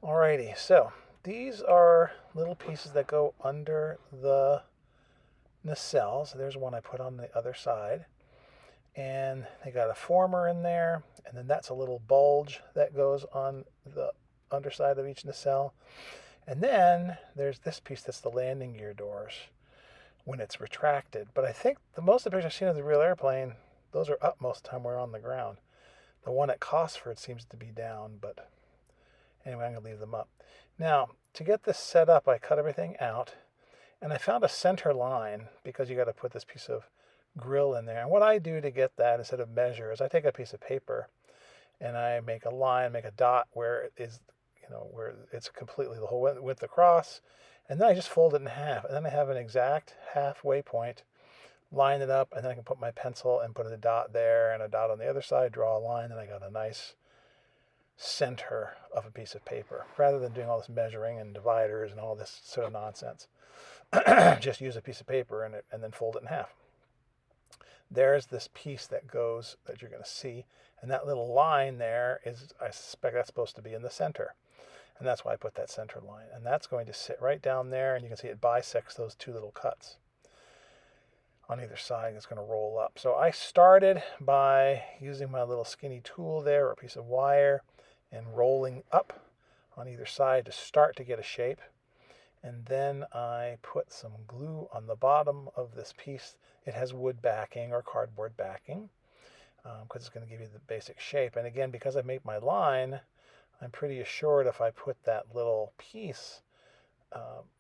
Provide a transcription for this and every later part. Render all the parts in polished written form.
Alrighty, so these are little pieces that go under the nacelles. There's one I put on the other side. And they got a former in there, and then that's a little bulge that goes on the underside of each nacelle. And then there's this piece that's the landing gear doors when it's retracted. But I think the most of the pictures I've seen of the real airplane, those are up most of the time we're on the ground. The one at Cosford seems to be down, but anyway, I'm going to leave them up. Now, to get this set up, I cut everything out, and I found a center line because you got to put this piece of grill in there. And what I do to get that instead of measure is I take a piece of paper and I make a line, make a dot where it is, where it's completely the whole width across, and then I just fold it in half, and then I have an exact halfway point, line it up, and then I can put my pencil and put a dot there and a dot on the other side, draw a line, and I got a nice center of a piece of paper rather than doing all this measuring and dividers and all this sort of nonsense. Just use a piece of paper and then fold it in half. There's this piece that goes that you're going to see, and that little line there is, I suspect that's supposed to be in the center, and that's why I put that center line, and that's going to sit right down there, and you can see it bisects those two little cuts on either side. It's going to roll up. So I started by using my little skinny tool there, or a piece of wire, and rolling up on either side to start to get a shape. And then I put some glue on the bottom of this piece. It has wood backing or cardboard backing because it's going to give you the basic shape. And again, because I made my line, I'm pretty assured if I put that little piece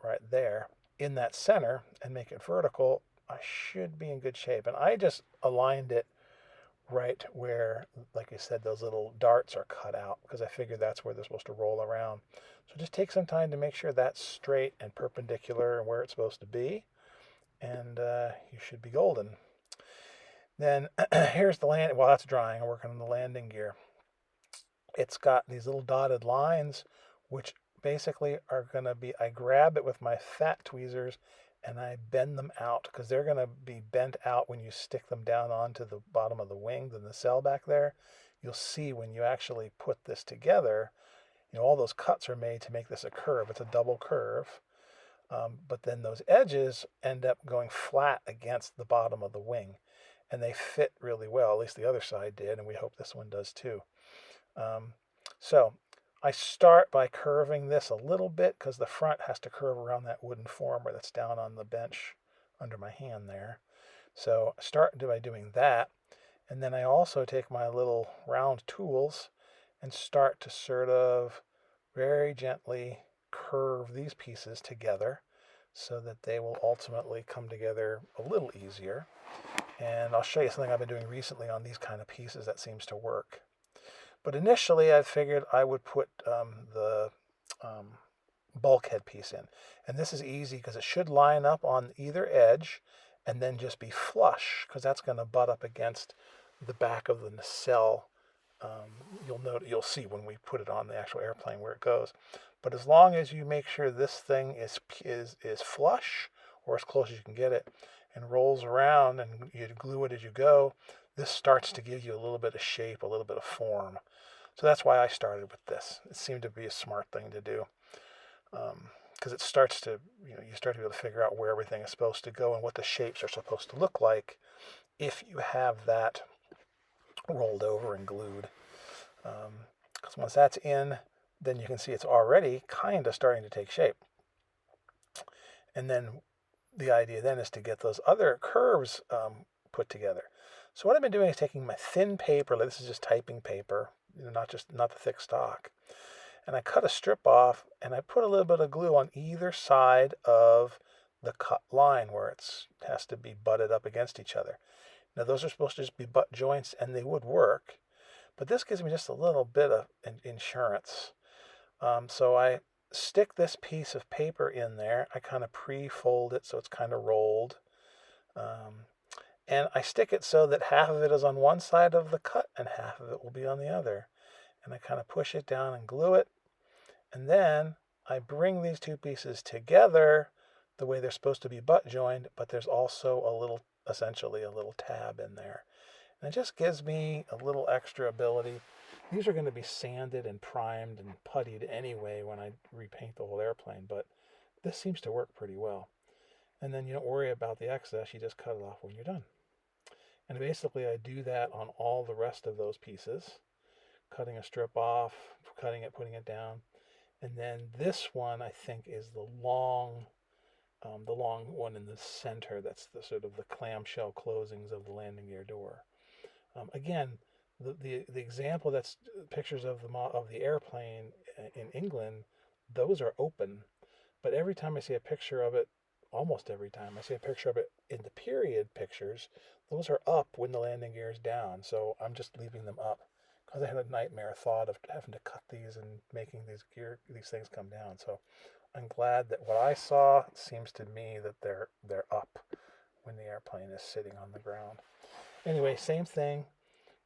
right there in that center and make it vertical, I should be in good shape. And I just aligned it right where, like I said, those little darts are cut out because I figured that's where they're supposed to roll around. So just take some time to make sure that's straight and perpendicular and where it's supposed to be, and you should be golden. Then here's the land. While that's drying, I'm working on the landing gear. It's got these little dotted lines, which basically are going to be, I grab it with my fat tweezers and I bend them out because they're going to be bent out when you stick them down onto the bottom of the wing, the nacelle back there. You'll see when you actually put this together, all those cuts are made to make this a curve. It's a double curve. But then those edges end up going flat against the bottom of the wing. And they fit really well. At least the other side did, and we hope this one does too. So I start by curving this a little bit because the front has to curve around that wooden former that's down on the bench under my hand there. So I start by doing that. And then I also take my little round tools and start to sort of very gently curve these pieces together so that they will ultimately come together a little easier. And I'll show you something I've been doing recently on these kind of pieces that seems to work. But initially I figured I would put the bulkhead piece in. And this is easy because it should line up on either edge and then just be flush because that's going to butt up against the back of the nacelle. You'll see when we put it on the actual airplane where it goes. But as long as you make sure this thing is flush or as close as you can get it and rolls around and you glue it as you go, this starts to give you a little bit of shape, a little bit of form. So that's why I started with this. It seemed to be a smart thing to do because it starts to, you start to be able to figure out where everything is supposed to go and what the shapes are supposed to look like if you have that rolled over and glued. Because once that's in, then you can see it's already kind of starting to take shape. And then the idea then is to get those other curves put together. So what I've been doing is taking my thin paper, like this is just typing paper, not the thick stock, and I cut a strip off and I put a little bit of glue on either side of the cut line where it has to be butted up against each other. Now those are supposed to just be butt joints and they would work, but this gives me just a little bit of insurance. So I stick this piece of paper in there. I kind of pre-fold it so it's kind of rolled. And I stick it so that half of it is on one side of the cut and half of it will be on the other. And I kind of push it down and glue it. And then I bring these two pieces together the way they're supposed to be butt joined, but there's also essentially a little tab in there. And it just gives me a little extra ability These are going to be sanded and primed and puttied anyway when I repaint the whole airplane, but this seems to work pretty well. And then you don't worry about the excess, you just cut it off when you're done. And basically I do that on all the rest of those pieces, cutting a strip off, cutting it, putting it down. And then this one I think is the long one in the center. That's the sort of the clamshell closings of the landing gear door. Again, the example that's pictures of the airplane in England, those are open. But every time I see a picture of it, almost every time I see a picture of it in the period pictures, those are up when the landing gear is down. So I'm just leaving them up because I had a nightmare thought of having to cut these and making these things come down. So I'm glad that what I saw seems to me that they're up when the airplane is sitting on the ground. Anyway, same thing.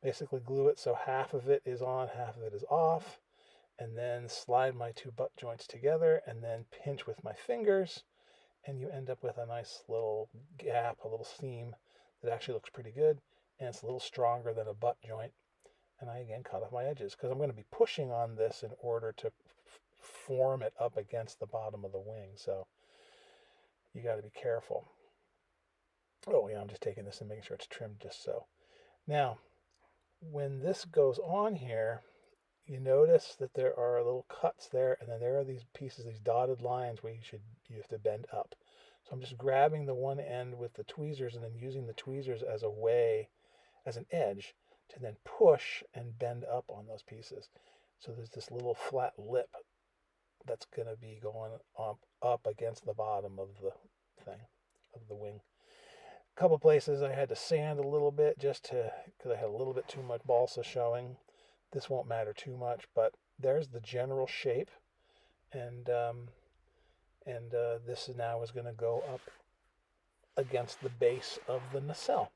Basically glue it so half of it is on, half of it is off, and then slide my two butt joints together and then pinch with my fingers, and you end up with a nice little gap, a little seam that actually looks pretty good, and it's a little stronger than a butt joint. And I again cut off my edges because I'm going to be pushing on this in order to form it up against the bottom of the wing. So you got to be careful. Oh yeah, I'm just taking this and making sure it's trimmed just so. Now, when this goes on here, you notice that there are little cuts there, and then there are these pieces, these dotted lines where you have to bend up. So I'm just grabbing the one end with the tweezers and then using the tweezers as a way, as an edge, to then push and bend up on those pieces. So there's this little flat lip that's going to be going up against the bottom of the thing, of the wing. A couple places I had to sand a little bit just because I had a little bit too much balsa showing. This won't matter too much, but there's the general shape, and this now is going to go up against the base of the nacelle.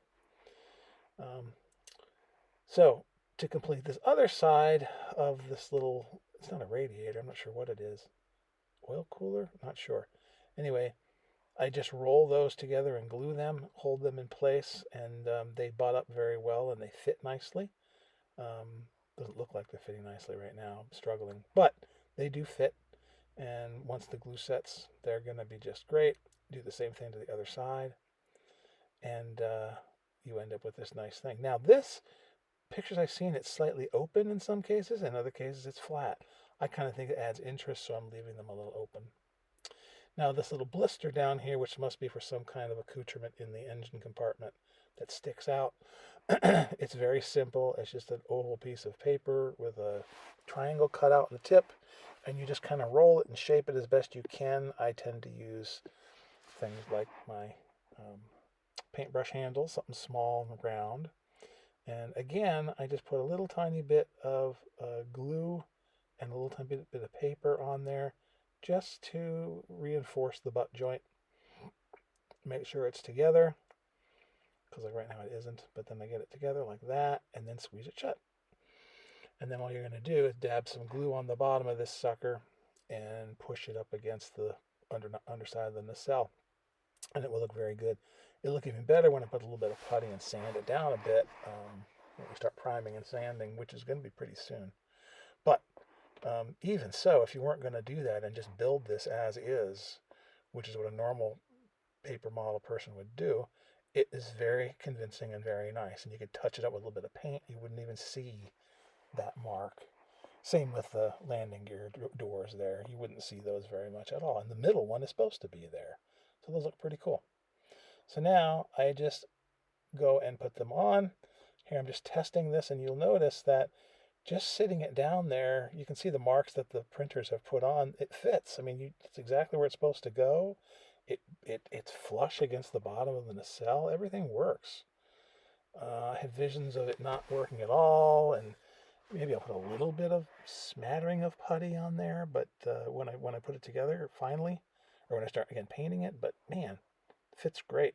So to complete this other side of this little, it's not a radiator, I'm not sure what it is. Oil cooler? Not sure. Anyway, I just roll those together and glue them, hold them in place, and they butt up very well and they fit nicely. Doesn't look like they're fitting nicely right now. I'm struggling, but they do fit. And once the glue sets, they're going to be just great. Do the same thing to the other side, and you end up with this nice thing. Now, this pictures I've seen, it's slightly open in some cases. In other cases, it's flat. I kind of think it adds interest, so I'm leaving them a little open. Now this little blister down here, which must be for some kind of accoutrement in the engine compartment that sticks out, it's very simple. It's just an oval piece of paper with a triangle cut out in the tip, and you just kind of roll it and shape it as best you can. I tend to use things like my paintbrush handle, something small and round. And again, I just put a little tiny bit of glue and a little tiny bit of paper on there just to reinforce the butt joint. Make sure it's together, because like right now it isn't, but then I get it together like that and then squeeze it shut. And then all you're going to do is dab some glue on the bottom of this sucker and push it up against the underside of the nacelle, and it will look very good. It'll look even better when I put a little bit of putty and sand it down a bit when we start priming and sanding, which is going to be pretty soon. But even so, if you weren't going to do that and just build this as is, which is what a normal paper model person would do, it is very convincing and very nice. And you could touch it up with a little bit of paint. You wouldn't even see that mark. Same with the landing gear doors there. You wouldn't see those very much at all. And the middle one is supposed to be there. So those look pretty cool. So now I just go and put them on. Here I'm just testing this, and you'll notice that just sitting it down there, you can see the marks that the printers have put on. It fits. I mean, it's exactly where it's supposed to go. It's flush against the bottom of the nacelle. Everything works. I had visions of it not working at all, and maybe I'll put a little bit of smattering of putty on there. But when I put it together finally, or when I start again painting it, but man, it fits great.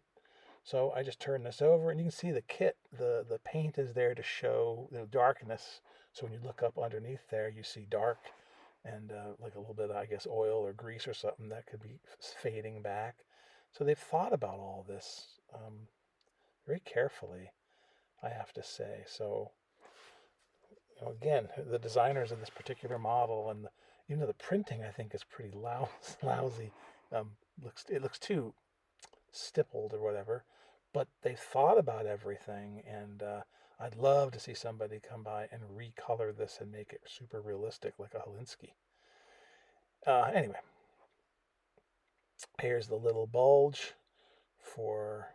So I just turn this over, and you can see the kit. The paint is there to show the darkness. So when you look up underneath there, you see dark and like a little bit of, I guess, oil or grease or something that could be fading back. So they've thought about all this very carefully, I have to say. So again, the designers of this particular model and even though the printing I think is pretty lousy. It looks too stippled or whatever, but they thought about everything, and I'd love to see somebody come by and recolor this and make it super realistic like a Holinsky. Anyway, here's the little bulge for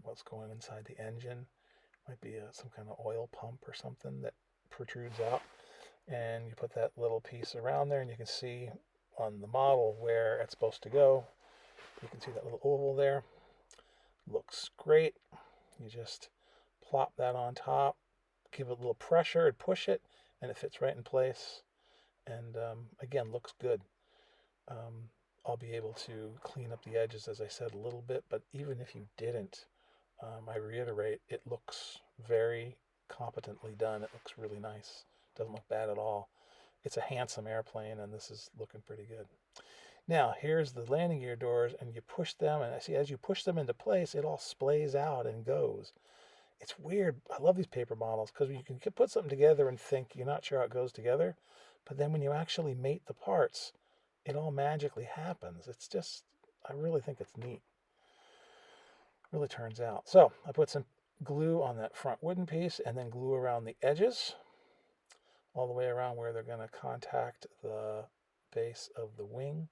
what's going inside the engine. Might be some kind of oil pump or something that protrudes out. And you put that little piece around there, and you can see on the model where it's supposed to go. You can see that little oval there. Looks great. You just plop that on top, give it a little pressure and push it, and it fits right in place. And again, looks good. I'll be able to clean up the edges, as I said, a little bit, but even if you didn't, I reiterate, it looks very competently done. It looks really nice. Doesn't look bad at all. It's a handsome airplane, and this is looking pretty good. Now, here's the landing gear doors, and you push them, and I see as you push them into place, it all splays out and goes. It's weird. I love these paper models because you can put something together and think you're not sure how it goes together, but then when you actually mate the parts, it all magically happens. It's just, I really think it's neat. Really turns out. So I put some glue on that front wooden piece and then glue around the edges all the way around where they're going to contact the base of the wing.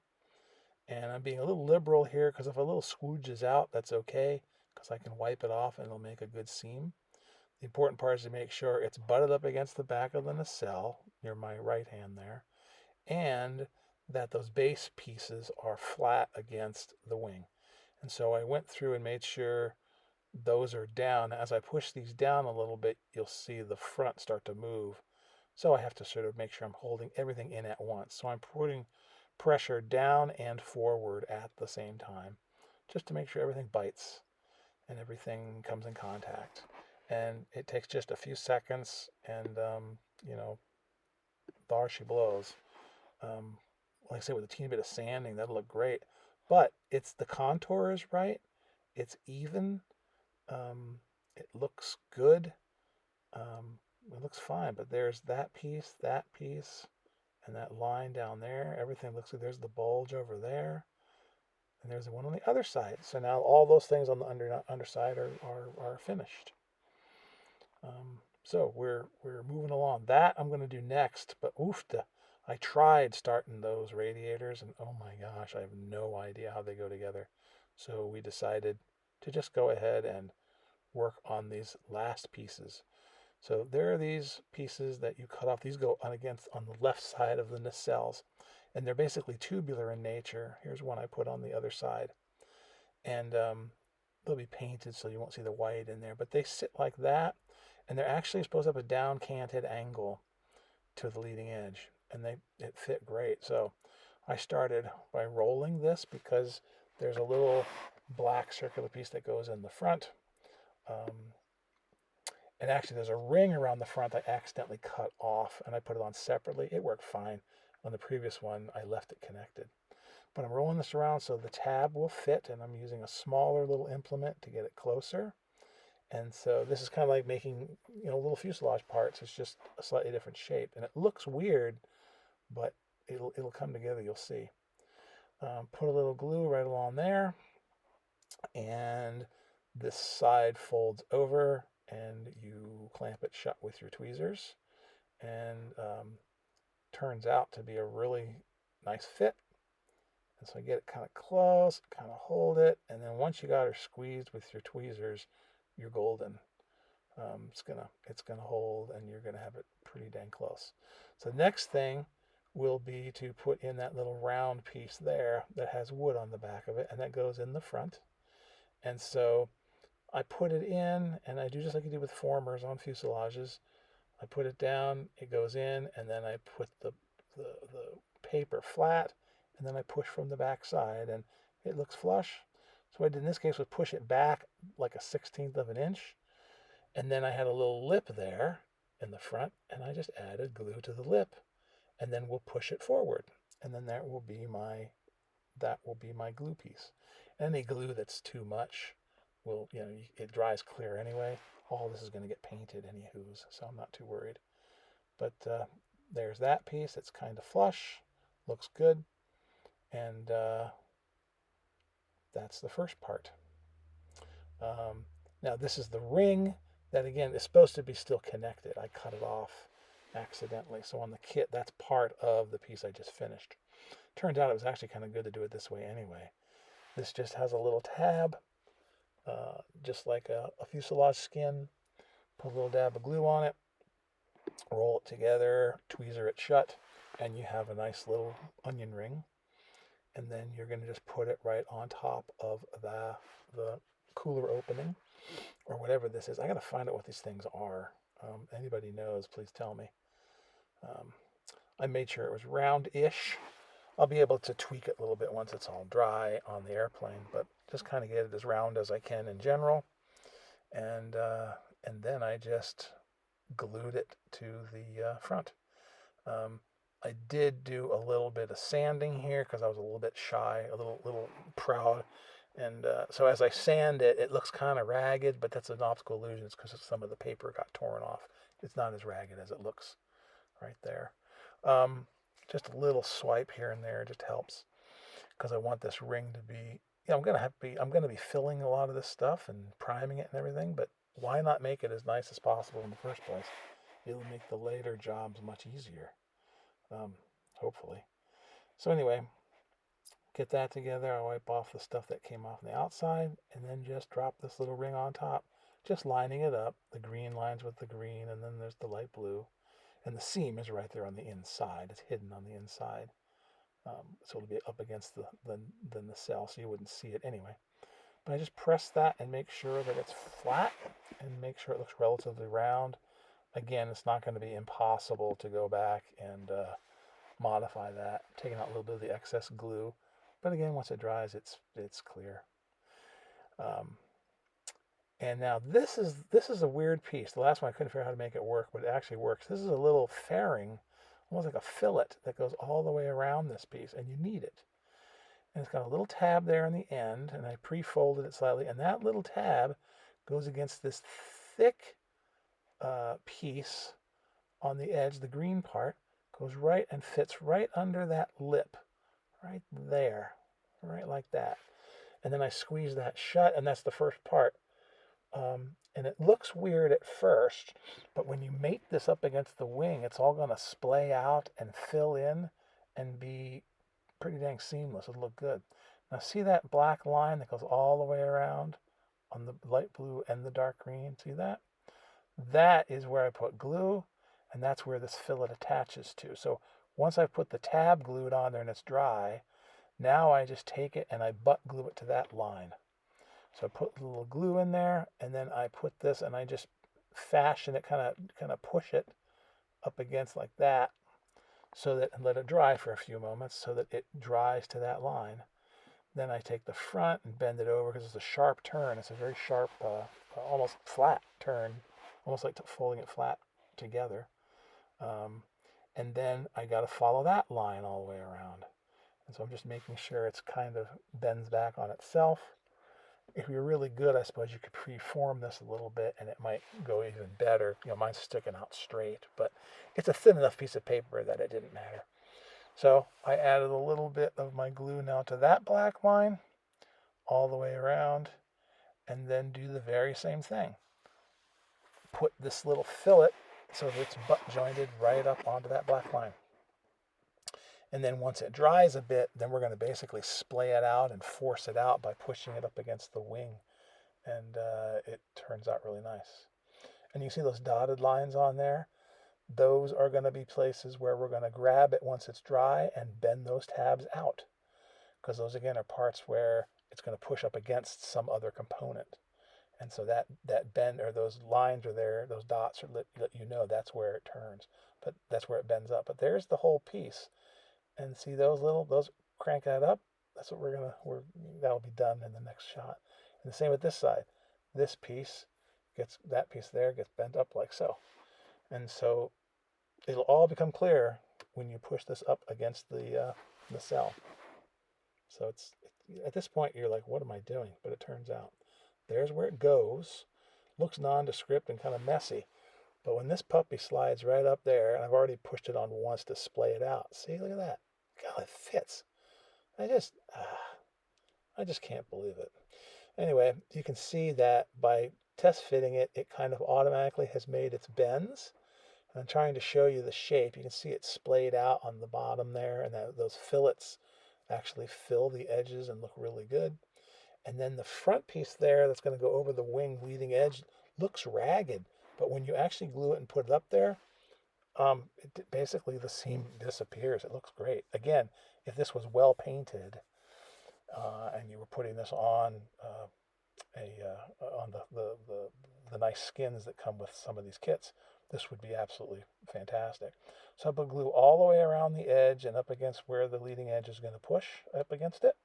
And I'm being a little liberal here because if a little squooge is out, that's okay because I can wipe it off and it'll make a good seam. The important part is to make sure it's butted up against the back of the nacelle near my right hand there, and that those base pieces are flat against the wing. And so I went through and made sure those are down. As I push these down a little bit, you'll see the front start to move. So I have to sort of make sure I'm holding everything in at once. So I'm putting pressure down and forward at the same time, just to make sure everything bites and everything comes in contact. And it takes just a few seconds, and there she blows. Like I say, with a teeny bit of sanding, that'll look great. But it's the contour is right. It's even. It looks good. It looks fine. But there's that piece, and that line down there. Everything looks good. There's the bulge over there, and there's the one on the other side. So now all those things on the underside are finished. So we're moving along. That I'm going to do next. But I tried starting those radiators, and oh my gosh, I have no idea how they go together. So we decided to just go ahead and work on these last pieces. So there are these pieces that you cut off. These go on the left side of the nacelles, and they're basically tubular in nature. Here's one I put on the other side, and they'll be painted so you won't see the white in there. But they sit like that, and they're actually supposed to have a down-canted angle to the leading edge, and it fit great. So I started by rolling this because there's a little black circular piece that goes in the front. And actually, there's a ring around the front I accidentally cut off, and I put it on separately. It worked fine. On the previous one, I left it connected. But I'm rolling this around so the tab will fit, and I'm using a smaller little implement to get it closer. And so this is kind of like making, little fuselage parts. It's just a slightly different shape. And it looks weird, but it'll come together, you'll see. Put a little glue right along there. And this side folds over, and you clamp it shut with your tweezers. And turns out to be a really nice fit. And so I get it kind of close, kind of hold it. And then once you got her squeezed with your tweezers, you're golden. It's gonna hold, and you're gonna have it pretty dang close. So the next thing will be to put in that little round piece there that has wood on the back of it, and that goes in the front. And so I put it in, and I do just like you do with formers on fuselages. I put it down, it goes in, and then I put the paper flat, and then I push from the back side, and it looks flush. So what I did in this case was push it back like a 1/16 of an inch, and then I had a little lip there in the front, and I just added glue to the lip, and then we'll push it forward, and then that will be my glue piece. Any glue that's too much it dries clear anyway. All this is going to get painted anywho's, so I'm not too worried. But there's that piece. It's kind of flush, looks good, and that's the first part. Now this is the ring that again is supposed to be still connected. I cut it off accidentally. So on the kit, that's part of the piece I just finished. Turns out it was actually kind of good to do it this way anyway. This just has a little tab, just like a fuselage skin. Put a little dab of glue on it, roll it together, tweezer it shut, and you have a nice little onion ring. And then you're going to just put it right on top of the cooler opening or whatever this is. I got to find out what these things are. Anybody knows, please tell me. I made sure it was round-ish. I'll be able to tweak it a little bit once it's all dry on the airplane, but just kind of get it as round as I can in general. And then I just glued it to the front. I did do a little bit of sanding here because I was a little bit shy, a little proud. And so as I sand it, it looks kind of ragged, but that's an optical illusion. It's because some of the paper got torn off. It's not as ragged as it looks right there. Just a little swipe here and there just helps because I want this ring to be, I'm gonna be filling a lot of this stuff and priming it and everything, but why not make it as nice as possible in the first place? It'll make the later jobs much easier, hopefully. So anyway, get that together. I wipe off the stuff that came off on the outside and then just drop this little ring on top, just lining it up. The green lines with the green, and then there's the light blue. And the seam is right there on the inside. It's hidden on the inside. So it'll be up against the nacelle, so you wouldn't see it anyway. But I just press that and make sure that it's flat and make sure it looks relatively round. Again, it's not going to be impossible to go back and modify that, taking out a little bit of the excess glue. But again, once it dries, it's clear. And now this is a weird piece. The last one I couldn't figure out how to make it work, but it actually works. This is a little fairing, almost like a fillet that goes all the way around this piece, and you need it. And it's got a little tab there on the end, and I pre-folded it slightly, and that little tab goes against this thick piece on the edge, the green part, goes right and fits right under that lip, right there, right like that. And then I squeeze that shut, and that's the first part. And it looks weird at first, but when you mate this up against the wing, it's all going to splay out and fill in and be pretty dang seamless. It'll look good. Now see that black line that goes all the way around on the light blue and the dark green? See that? That is where I put glue, and that's where this fillet attaches to. So once I've put the tab glued on there and it's dry, now I just take it and I butt glue it to that line. So I put a little glue in there, and then I put this, and I just fashion it, kind of push it up against like that, so that, and let it dry for a few moments so that it dries to that line. Then I take the front and bend it over because it's a sharp turn. It's a very sharp, almost flat turn, almost like folding it flat together. And then I got to follow that line all the way around. And so I'm just making sure it's kind of bends back on itself. If you're really good, I suppose you could pre-form this a little bit and it might go even better. Mine's sticking out straight, but it's a thin enough piece of paper that it didn't matter. So I added a little bit of my glue now to that black line all the way around, and then do the very same thing. Put this little fillet so that it's butt jointed right up onto that black line. And then once it dries a bit, then we're going to basically splay it out and force it out by pushing it up against the wing. And it turns out really nice. And you see those dotted lines on there? Those are going to be places where we're going to grab it once it's dry and bend those tabs out. Because those, again, are parts where it's going to push up against some other component. And so that bend, or those lines are there, those dots are let you know that's where it turns. But that's where it bends up. But there's the whole piece. And see those crank that up. That's what that'll be done in the next shot. And the same with this side. This piece that piece there gets bent up like so. And so it'll all become clear when you push this up against the nacelle. So at this point you're like, what am I doing? But it turns out there's where it goes. Looks nondescript and kind of messy. But when this puppy slides right up there, and I've already pushed it on once to splay it out. See, look at that. God, it fits. I just, I just can't believe it. Anyway, you can see that by test fitting it, it kind of automatically has made its bends. And I'm trying to show you the shape. You can see it splayed out on the bottom there, and those fillets actually fill the edges and look really good. And then the front piece there that's going to go over the wing leading edge looks ragged, but when you actually glue it and put it up there, basically the seam disappears. It looks great. Again, if this was well painted and you were putting this on on the nice skins that come with some of these kits, this would be absolutely fantastic. So I put glue all the way around the edge and up against where the leading edge is going to push up against it.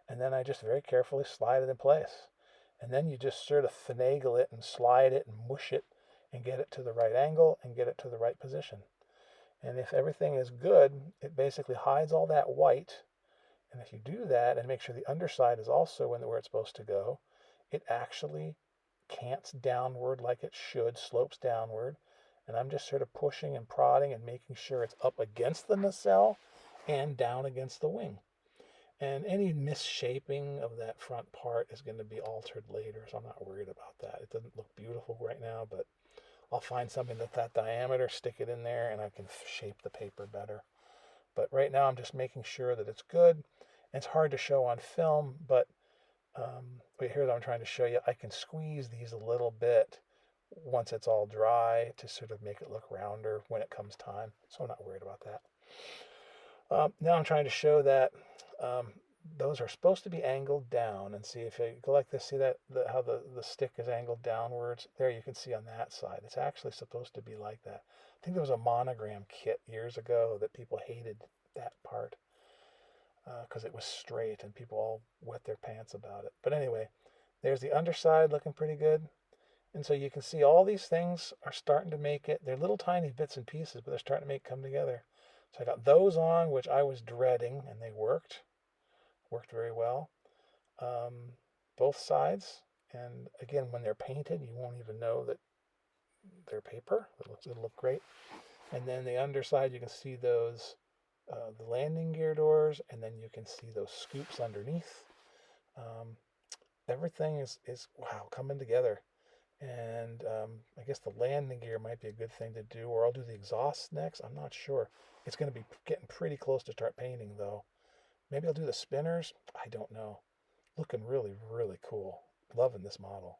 And then I just very carefully slide it in place. And then you just sort of finagle it and slide it and mush it and get it to the right angle and get it to the right position. And if everything is good, it basically hides all that white. And if you do that and make sure the underside is also where it's supposed to go, it actually cants downward like it should, slopes downward. And I'm just sort of pushing and prodding and making sure it's up against the nacelle and down against the wing. And any misshaping of that front part is going to be altered later, so I'm not worried about that. It doesn't look beautiful right now, but I'll find something that's that diameter, stick it in there, and I can shape the paper better. But right now I'm just making sure that it's good. And it's hard to show on film, but here's what I'm trying to show you. I can squeeze these a little bit once it's all dry to sort of make it look rounder when it comes time, so I'm not worried about that. Now I'm trying to show that those are supposed to be angled down, and see if you go like this, see that how the stick is angled downwards? There, you can see on that side. It's actually supposed to be like that. I think there was a monogram kit years ago that people hated that part because it was straight and people all wet their pants about it. But anyway, there's the underside looking pretty good. And so you can see all these things are starting to make it. They're little tiny bits and pieces, but they're starting to come together. So I got those on, which I was dreading, and they worked very well. Both sides. And again, when they're painted, you won't even know that they're paper. It'll look great. And then the underside, you can see those, the landing gear doors, and then you can see those scoops underneath. Everything is wow, coming together. And I guess the landing gear might be a good thing to do, or I'll do the exhaust next. I'm not sure. It's going to be getting pretty close to start painting, though. Maybe I'll do the spinners. I don't know. Looking really, really cool. Loving this model.